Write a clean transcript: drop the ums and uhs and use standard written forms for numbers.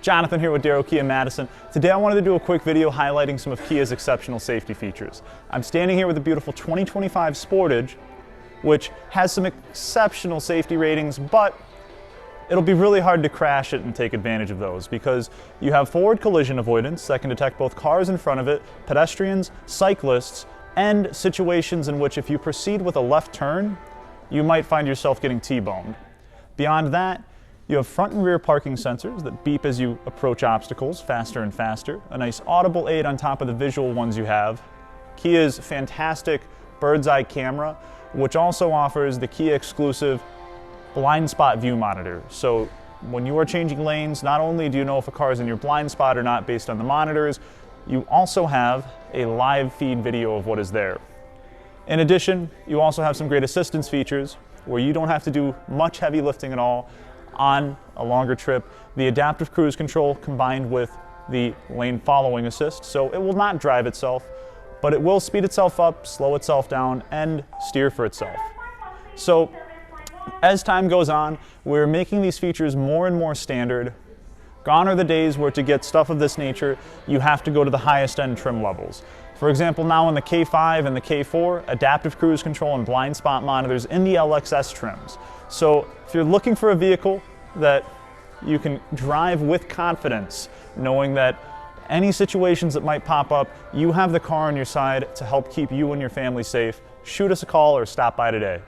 Jonathan here with Darrow Kia Madison. Today I wanted to do a quick video highlighting some of Kia's exceptional safety features. I'm standing here with the beautiful 2025 Sportage, which has some exceptional safety ratings, but it'll be really hard to crash it and take advantage of those because you have forward collision avoidance that can detect both cars in front of it, pedestrians, cyclists, and situations in which if you proceed with a left turn, you might find yourself getting T-boned. Beyond that, you have front and rear parking sensors that beep as you approach obstacles faster and faster, a nice audible aid on top of the visual ones you have, Kia's fantastic bird's eye camera, which also offers the Kia exclusive blind spot view monitor. So when you are changing lanes, not only do you know if a car is in your blind spot or not based on the monitors, you also have a live feed video of what is there. In addition, you also have some great assistance features where you don't have to do much heavy lifting at all on a longer trip. The adaptive cruise control combined with the lane following assist, so it will not drive itself, but it will speed itself up, slow itself down, and steer for itself. So as time goes on, we're making these features more and more standard. Gone are the days where to get stuff of this nature, you have to go to the highest end trim levels. For example, now in the K5 and the K4, adaptive cruise control and blind spot monitors in the LXS trims. So if you're looking for a vehicle that you can drive with confidence, knowing that any situations that might pop up, you have the car on your side to help keep you and your family safe, shoot us a call or stop by today.